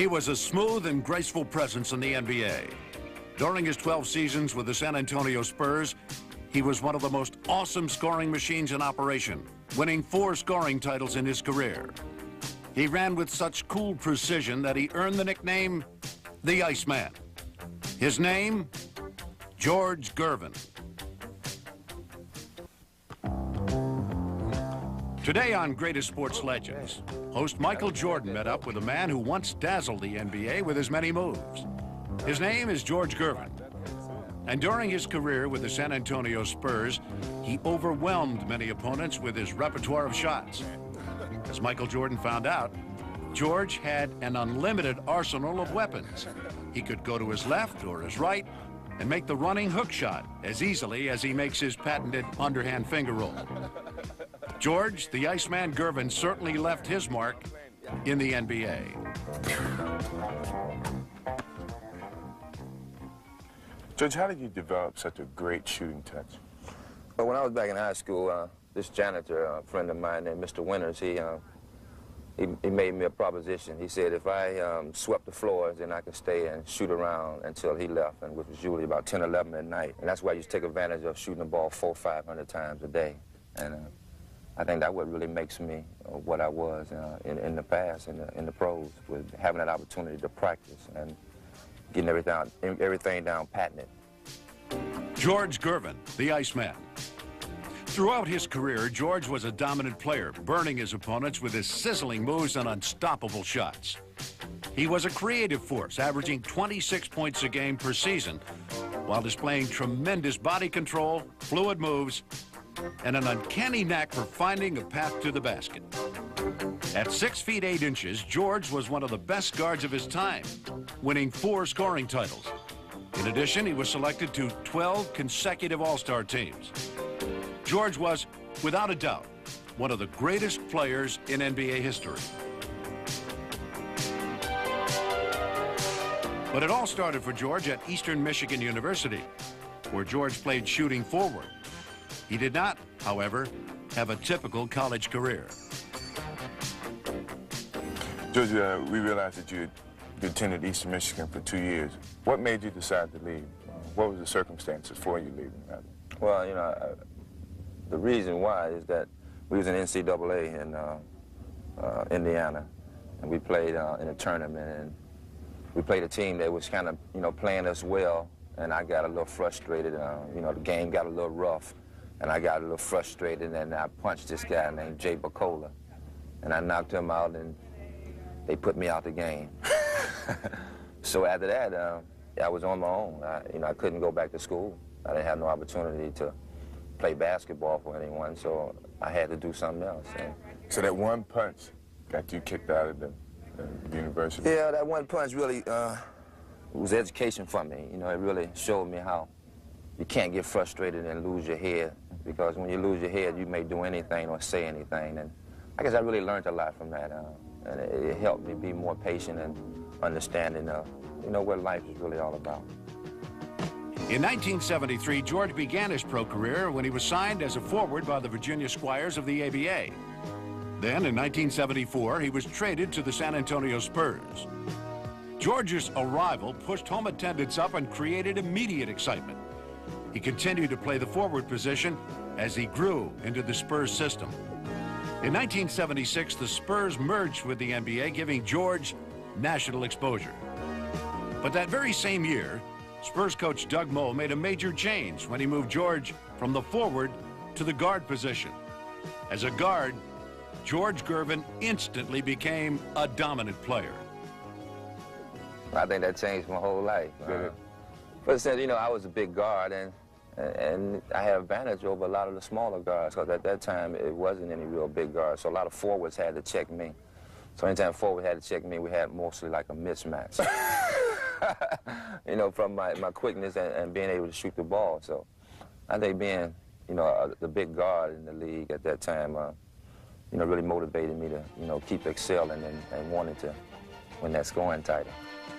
He was a smooth and graceful presence in the NBA. During his 12 seasons with the San Antonio Spurs, he was one of the most awesome scoring machines in operation, winning 4 scoring titles in his career. He ran with such cool precision that he earned the nickname the Iceman. His name, George Gervin. Today on Greatest Sports Legends, host Michael Jordan met up with a man who once dazzled the NBA with his many moves. His name is George Gervin. And during his career with the San Antonio Spurs, he overwhelmed many opponents with his repertoire of shots. As Michael Jordan found out, George had an unlimited arsenal of weapons. He could go to his left or his right and make the running hook shot as easily as he makes his patented underhand finger roll. George, the Iceman Gervin, certainly left his mark in the NBA. George, how did you develop such a great shooting touch? Well, when I was back in high school, this janitor, a friend of mine named Mr. Winters, he made me a proposition. He said if I swept the floors, then I could stay and shoot around until he left, and which was usually about 10, 11 at night. And that's why I used to take advantage of shooting the ball 400, 500 times a day. And I think that what really makes me what I was in the past, in the pros, with having that opportunity to practice and getting everything down patented. George Gervin, the Iceman. Throughout his career, George was a dominant player, burning his opponents with his sizzling moves and unstoppable shots. He was a creative force, averaging 26 points a game per season, while displaying tremendous body control, fluid moves, and an uncanny knack for finding a path to the basket. At 6 feet 8 inches, George was one of the best guards of his time, winning 4 scoring titles. In addition, he was selected to 12 consecutive All-Star teams. George was, without a doubt, one of the greatest players in NBA history. But it all started for George at Eastern Michigan University, where George played shooting forward. He did not, however, have a typical college career. George, we realized that you attended Eastern Michigan for 2 years. What made you decide to leave? What were the circumstances for you leaving? Well, you know, the reason why is that we was in NCAA in Indiana, and we played in a tournament, and we played a team that was kind of, you know, playing us well, and I got a little frustrated. You know, the game got a little rough, and I got a little frustrated, and I punched this guy named 𝐀𝐫𝐭𝐒𝐜𝐢𝐞𝐳𝐜, and I knocked him out, and they put me out the game. So after that, I was on my own. You know, I couldn't go back to school. I didn't have no opportunity to play basketball for anyone, so I had to do something else. So that one punch got you kicked out of the university? Yeah, that one punch really was education for me. You know, it really showed me how you can't get frustrated and lose your head, because when you lose your head, you may do anything or say anything. And I guess I really learned a lot from that, and it helped me be more patient and understanding of, you know, what life is really all about. In 1973, George began his pro career when he was signed as a forward by the Virginia Squires of the ABA. Then, in 1974, he was traded to the San Antonio Spurs. George's arrival pushed home attendance up and created immediate excitement. He continued to play the forward position as he grew into the Spurs system. In 1976, the Spurs merged with the NBA, giving George national exposure. But that very same year, Spurs coach Doug Moe made a major change when he moved George from the forward to the guard position. As a guard, George Gervin instantly became a dominant player. I think that changed my whole life. But since, you know, I was a big guard, and I had advantage over a lot of the smaller guards, because at that time it wasn't any real big guards, so a lot of forwards had to check me. So anytime forward had to check me, we had mostly like a mismatch. You know, from my quickness and being able to shoot the ball. So I think being, you know, the big guard in the league at that time, you know, really motivated me to, you know, keep excelling and wanting to win that scoring title.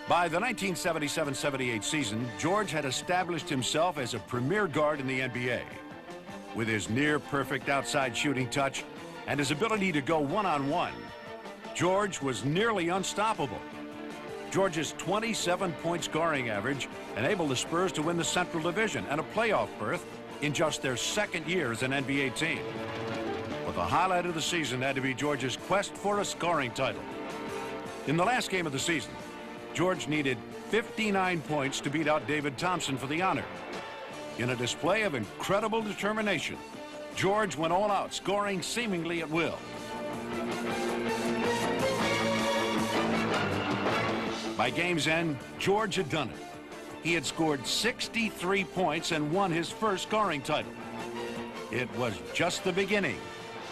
By the 1977-78 season, George had established himself as a premier guard in the NBA. With his near-perfect outside shooting touch and his ability to go one-on-one, George was nearly unstoppable. George's 27-point scoring average enabled the Spurs to win the Central Division and a playoff berth in just their second year as an NBA team. But the highlight of the season had to be George's quest for a scoring title. In the last game of the season, George needed 59 points to beat out David Thompson for the honor. In a display of incredible determination, George went all out, scoring seemingly at will. By game's end, George had done it. He had scored 63 points and won his first scoring title. It was just the beginning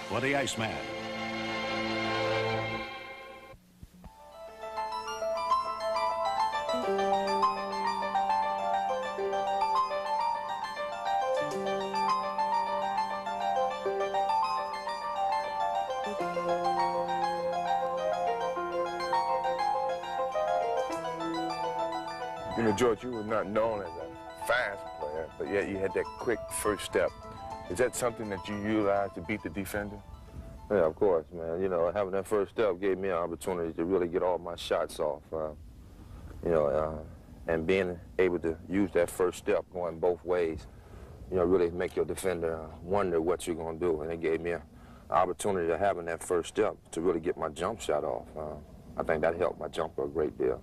for the Iceman. You know, George, you were not known as a fast player, but yet you had that quick first step. Is that something that you utilized to beat the defender? Yeah, of course, man. You know, having that first step gave me an opportunity to really get all my shots off. And being able to use that first step going both ways, you know, really make your defender wonder what you're going to do. And it gave me an opportunity to having that first step to really get my jump shot off. I think that helped my jumper a great deal.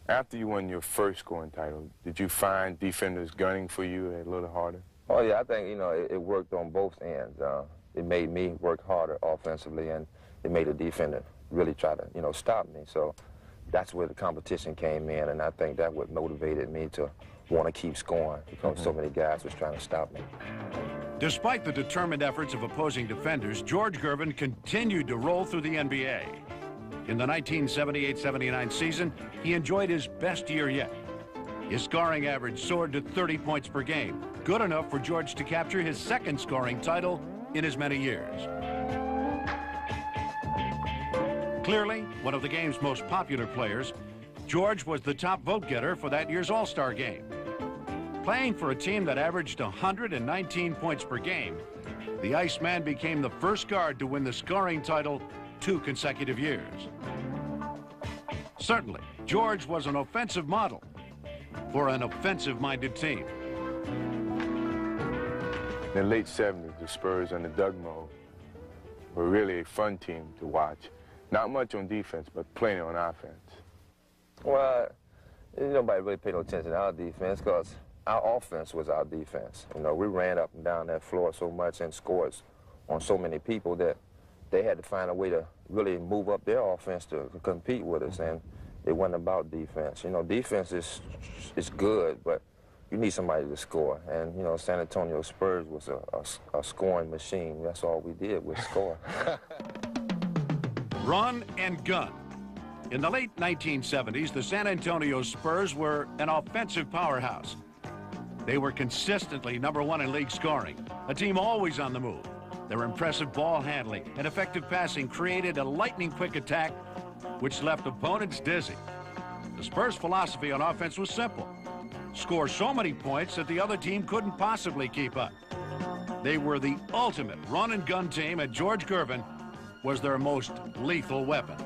After you won your first scoring title, did you find defenders gunning for you a little harder? Oh, yeah, I think, you know, it worked on both ends. It made me work harder offensively, and it made the defender really try to, you know, stop me. So that's where the competition came in, and I think that what motivated me to want to keep scoring because so many guys was trying to stop me. Despite the determined efforts of opposing defenders, George Gervin continued to roll through the NBA. In the 1978-79 season, he enjoyed his best year yet. His scoring average soared to 30 points per game, good enough for George to capture his second scoring title in as many years. Clearly, one of the game's most popular players, George was the top vote-getter for that year's All-Star game. Playing for a team that averaged 119 points per game, the Iceman became the first guard to win the scoring title 2 consecutive years. Certainly, George was an offensive model for an offensive-minded team. In the late 70s, the Spurs under Doug Moe were really a fun team to watch. Not much on defense, but plenty on offense. Well, nobody really paid no attention to our defense because our offense was our defense. You know, we ran up and down that floor so much and scored on so many people that they had to find a way to really move up their offense to compete with us, and it wasn't about defense. You know, defense is good, but you need somebody to score. And, you know, San Antonio Spurs was a scoring machine. That's all we did was score. Run and gun. In the late 1970s, the San Antonio Spurs were an offensive powerhouse. They were consistently #1 in league scoring, a team always on the move. Their impressive ball handling and effective passing created a lightning-quick attack, which left opponents dizzy. The Spurs' philosophy on offense was simple: score so many points that the other team couldn't possibly keep up. They were the ultimate run-and-gun team, and George Gervin was their most lethal weapon.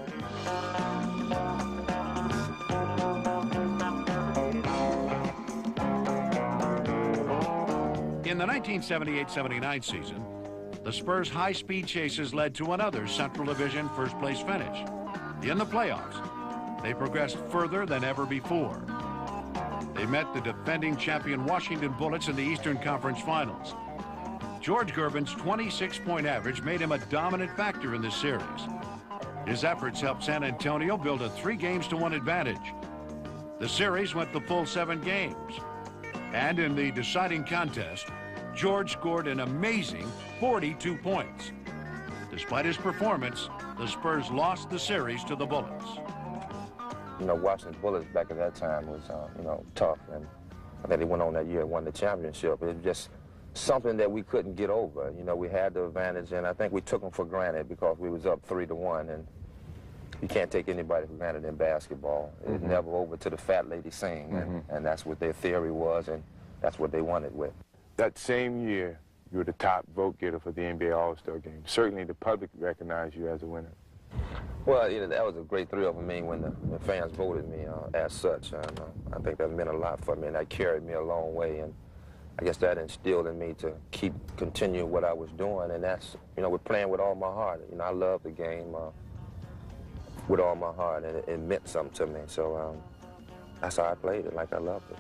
In the 1978-79 season, the Spurs' high-speed chases led to another Central Division first-place finish. In the playoffs, they progressed further than ever before. They met the defending champion Washington Bullets in the Eastern Conference Finals. George Gervin's 26-point average made him a dominant factor in this series. His efforts helped San Antonio build a 3-games-to-1 advantage. The series went the full 7 games. And in the deciding contest, George scored an amazing 42 points. Despite his performance, the Spurs lost the series to the Bullets. You know, Washington Bullets back at that time was, you know, tough. And I think they went on that year and won the championship. It was just something that we couldn't get over. You know, we had the advantage, and I think we took them for granted because we was up 3-1, and you can't take anybody for granted in basketball. It's never over to the fat lady sing, and that's what their theory was, and that's what they wanted with. That same year, you were the top vote getter for the NBA All-Star game. Certainly the public recognized you as a winner. Well, you know, that was a great thrill for me when the fans voted me as such. And, I think that meant a lot for me, and that carried me a long way. And I guess that instilled in me to continue what I was doing, and that's, you know, with playing with all my heart. You know, I love the game with all my heart, and it meant something to me. So that's how I played it, like I loved it.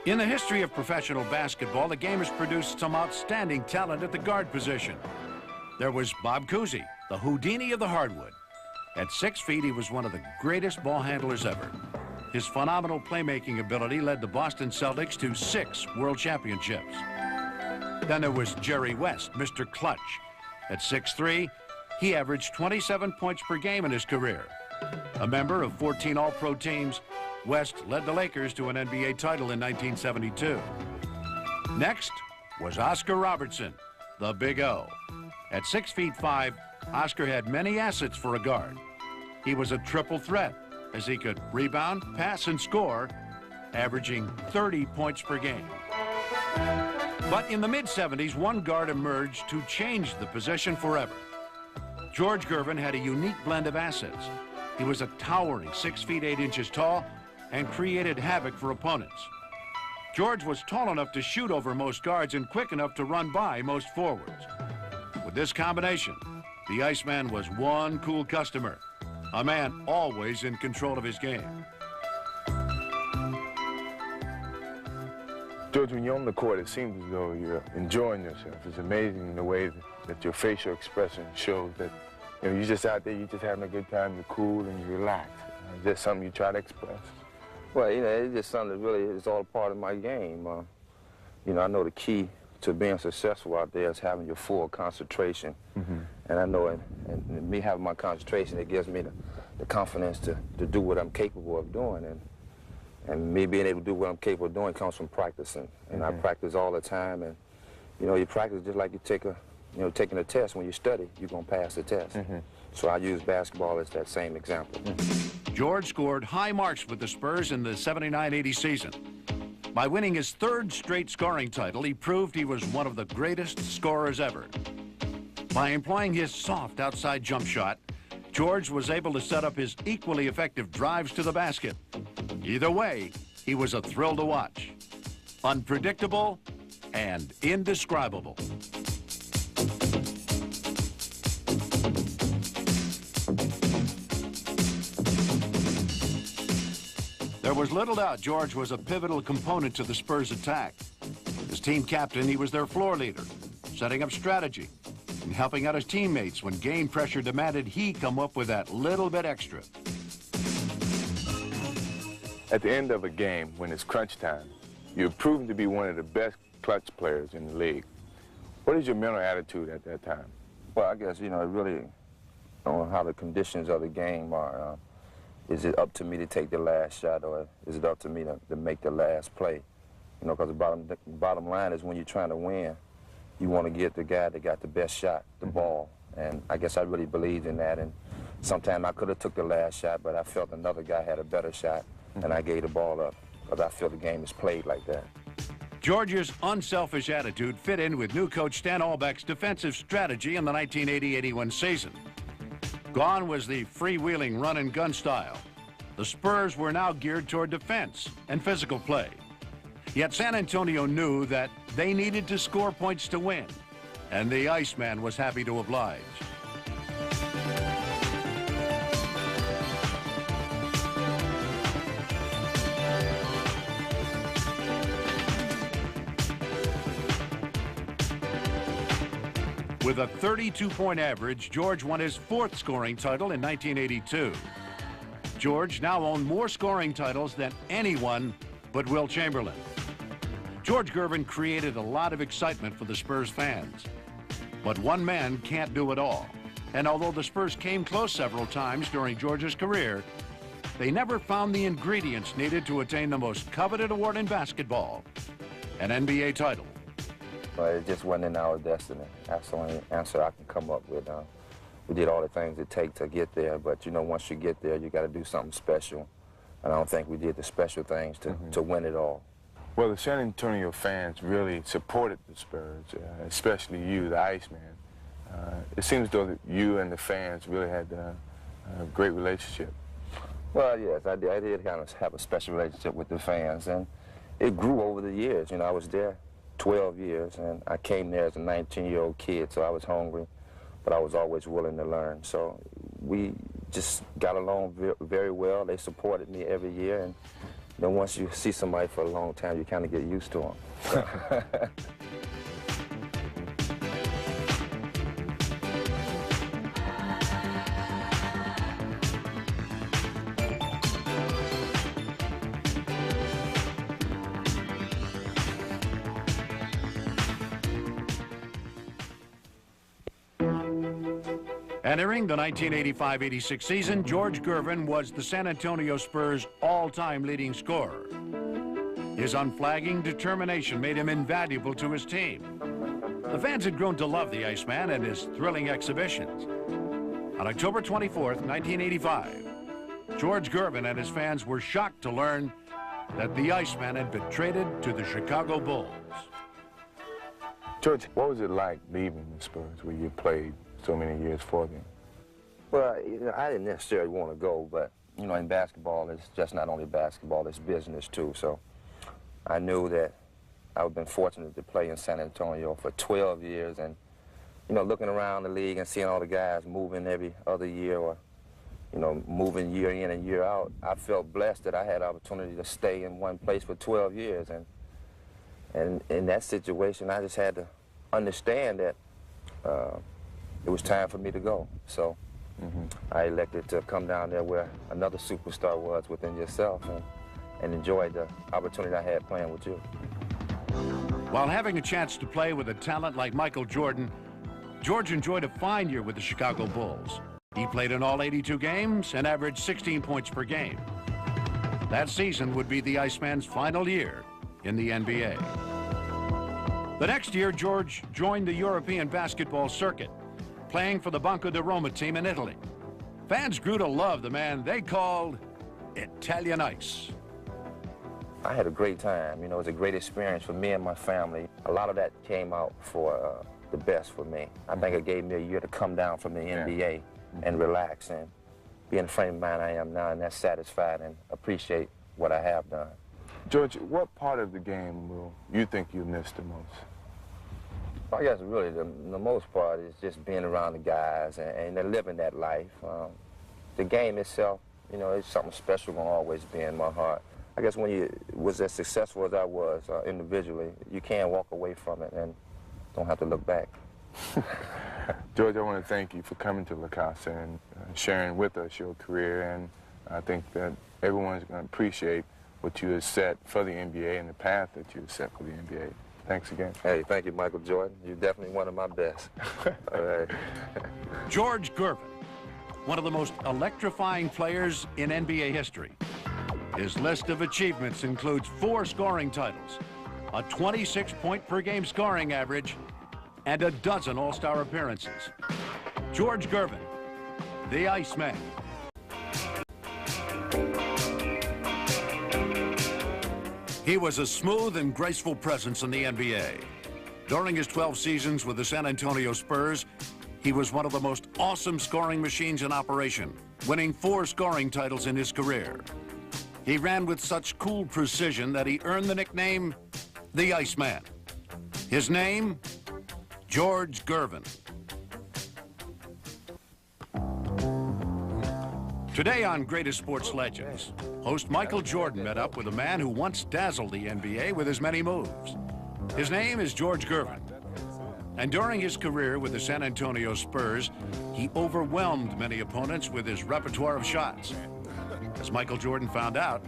In the history of professional basketball, the game has produced some outstanding talent at the guard position. There was Bob Cousy, the Houdini of the hardwood. At 6 feet, he was one of the greatest ball handlers ever. His phenomenal playmaking ability led the Boston Celtics to 6 world championships. Then there was Jerry West, Mr. Clutch. At 6'3", he averaged 27 points per game in his career. A member of 14 All-Pro teams, West led the Lakers to an NBA title in 1972. Next was Oscar Robertson, the Big O. At 6'5", Oscar had many assets for a guard. He was a triple threat, as he could rebound, pass, and score, averaging 30 points per game. But in the mid-70s, one guard emerged to change the position forever. George Gervin had a unique blend of assets. He was a towering 6 feet 8 inches tall and created havoc for opponents. George was tall enough to shoot over most guards and quick enough to run by most forwards. With this combination, the Iceman was one cool customer, a man always in control of his game. George, when you're on the court, it seems as though you're enjoying yourself. It's amazing the way that your facial expression shows that, you know, you're just out there, you're just having a good time, you're cool and you relax. Is that something you try to express? Well, you know, it's just something that really is all part of my game. You know, I know the key to being successful out there is having your full concentration. And I know and me having my concentration, it gives me the confidence to do what I'm capable of doing. And me being able to do what I'm capable of doing comes from practicing. And I practice all the time. And, you know, you practice just like you take taking a test. When you study, you're going to pass the test. So I use basketball as that same example. George scored high marks with the Spurs in the 79-80 season. By winning his 3rd straight scoring title, he proved he was one of the greatest scorers ever. By employing his soft outside jump shot, George was able to set up his equally effective drives to the basket. Either way, he was a thrill to watch. Unpredictable and indescribable. There was little doubt George was a pivotal component to the Spurs' attack. As team captain, he was their floor leader, setting up strategy and helping out his teammates when game pressure demanded he come up with that little bit extra. At the end of a game, when it's crunch time, you're proven to be one of the best clutch players in the league. What is your mental attitude at that time? Well, I guess, you know, it really on how the conditions of the game are. Is it up to me to take the last shot, or is it up to me to make the last play? You know, because the bottom line is when you're trying to win, you want to get the guy that got the best shot, the ball. And I guess I really believed in that. And sometimes I could have took the last shot, but I felt another guy had a better shot, and I gave the ball up because I feel the game is played like that. George's unselfish attitude fit in with new coach Stan Albeck's defensive strategy in the 1980-81 season. Gone was the freewheeling run-and-gun style. The Spurs were now geared toward defense and physical play. Yet San Antonio knew that they needed to score points to win, and the Iceman was happy to oblige. With a 32-point average, George won his 4th scoring title in 1982. George now owned more scoring titles than anyone but Wilt Chamberlain. George Gervin created a lot of excitement for the Spurs fans. But one man can't do it all. And although the Spurs came close several times during George's career, they never found the ingredients needed to attain the most coveted award in basketball, an NBA title. But it just wasn't in our destiny. That's the only answer I can come up with. we did all the things it takes to get there, but you know, once you get there, you got to do something special. And I don't think we did the special things to win it all. Well, the San Antonio fans really supported the Spurs, especially you, the Iceman. It seems though that you and the fans really had a great relationship. Well, yes, I did kind of have a special relationship with the fans, and it grew over the years. You know, I was there 12 years, and I came there as a 19-year-old kid, so I was hungry, but I was always willing to learn. So we just got along very well. They supported me every year, and you know, once you see somebody for a long time, you kind of get used to them. Entering the 1985-86 season, George Gervin was the San Antonio Spurs' all-time leading scorer. His unflagging determination made him invaluable to his team. The fans had grown to love the Iceman and his thrilling exhibitions. On October 24th, 1985, George Gervin and his fans were shocked to learn that the Iceman had been traded to the Chicago Bulls. George, what was it like leaving the Spurs where you played so many years for them? Well, you know, I didn't necessarily want to go, but, you know, in basketball, it's just not only basketball, it's business, too. So I knew that I've been fortunate to play in San Antonio for 12 years, and, you know, looking around the league and seeing all the guys moving every other year or, you know, moving year in and year out, I felt blessed that I had the opportunity to stay in one place for 12 years. And in that situation, I just had to understand that it was time for me to go. So I elected to come down there where another superstar was within yourself and enjoy the opportunity I had playing with you. While having a chance to play with a talent like Michael Jordan, George enjoyed a fine year with the Chicago Bulls. He played in all 82 games and averaged 16 points per game. That season would be the Iceman's final year in the NBA. The next year, George joined the European basketball circuit, playing for the Banco de Roma team in Italy. Fans grew to love the man they called Italian Ice. I had a great time. You know, it was a great experience for me and my family. A lot of that came out for the best for me. I think it gave me a year to come down from the NBA and relax and be in the frame of mind I am now, and that's satisfied and appreciate what I have done. George, what part of the game will you think you missed the most? I guess really the most part is just being around the guys and living that life. The game itself, you know, it's something special gonna always be in my heart. I guess when you was as successful as I was individually, you can't walk away from it and don't have to look back. George, I want to thank you for coming to La Casa and sharing with us your career, and I think that everyone's going to appreciate what you have set for the NBA and the path that you have set for the NBA. Thanks again. Hey, thank you, Michael Jordan. You're definitely one of my best. All right. George Gervin, one of the most electrifying players in NBA history. His list of achievements includes 4 scoring titles, a 26-point-per-game scoring average, and a dozen All-Star appearances. George Gervin, the Iceman. He was a smooth and graceful presence in the NBA. During his 12 seasons with the San Antonio Spurs, he was one of the most awesome scoring machines in operation, winning 4 scoring titles in his career. He ran with such cool precision that he earned the nickname the Iceman. His name, George Gervin. Today on Greatest Sports Legends, host Michael Jordan met up with a man who once dazzled the NBA with his many moves. His name is George Gervin. And during his career with the San Antonio Spurs, he overwhelmed many opponents with his repertoire of shots. As Michael Jordan found out,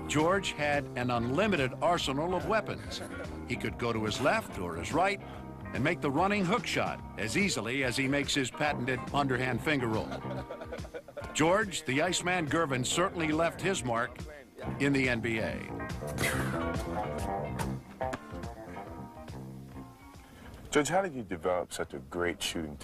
George had an unlimited arsenal of weapons. He could go to his left or his right and make the running hook shot as easily as he makes his patented underhand finger roll. George, the Iceman Gervin, certainly left his mark in the NBA. George, how did you develop such a great shooting touch?